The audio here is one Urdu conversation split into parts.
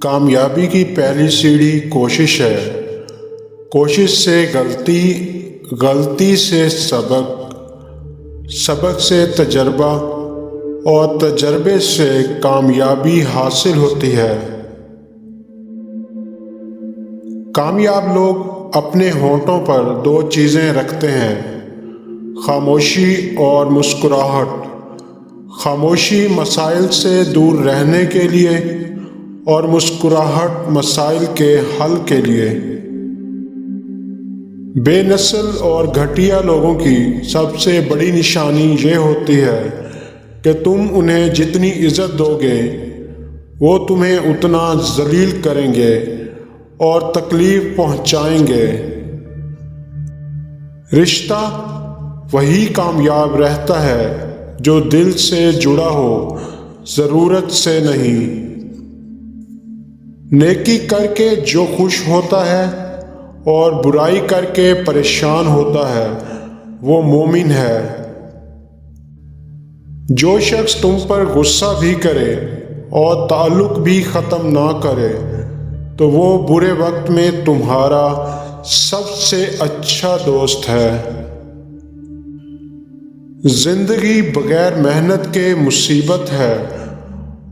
کامیابی کی پہلی سیڑھی کوشش ہے۔ کوشش سے غلطی، غلطی سے سبق، سبق سے تجربہ اور تجربے سے کامیابی حاصل ہوتی ہے۔ کامیاب لوگ اپنے ہونٹوں پر دو چیزیں رکھتے ہیں: خاموشی اور مسکراہٹ۔ خاموشی مسائل سے دور رہنے کے لیے اور مسکراہٹ مسائل کے حل کے لیے۔ بے نسل اور گھٹیا لوگوں کی سب سے بڑی نشانی یہ ہوتی ہے کہ تم انہیں جتنی عزت دو گے وہ تمہیں اتنا ذلیل کریں گے اور تکلیف پہنچائیں گے۔ رشتہ وہی کامیاب رہتا ہے جو دل سے جڑا ہو، ضرورت سے نہیں۔ نیکی کر کے جو خوش ہوتا ہے اور برائی کر کے پریشان ہوتا ہے وہ مومن ہے۔ جو شخص تم پر غصہ بھی کرے اور تعلق بھی ختم نہ کرے تو وہ برے وقت میں تمہارا سب سے اچھا دوست ہے۔ زندگی بغیر محنت کے مصیبت ہے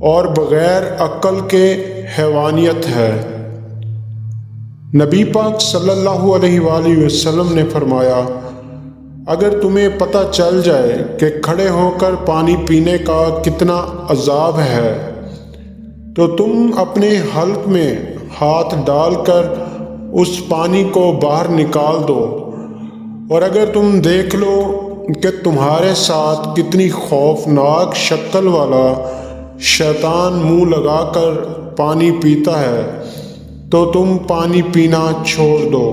اور بغیر عقل کے حیوانیت ہے۔ نبی پاک صلی اللہ علیہ وآلہ وسلم نے فرمایا، اگر تمہیں پتہ چل جائے کہ کھڑے ہو کر پانی پینے کا کتنا عذاب ہے تو تم اپنے حلق میں ہاتھ ڈال کر اس پانی کو باہر نکال دو، اور اگر تم دیکھ لو کہ تمہارے ساتھ کتنی خوفناک شکل والا شیطان منہ لگا کر پانی پیتا ہے تو تم پانی پینا چھوڑ دو۔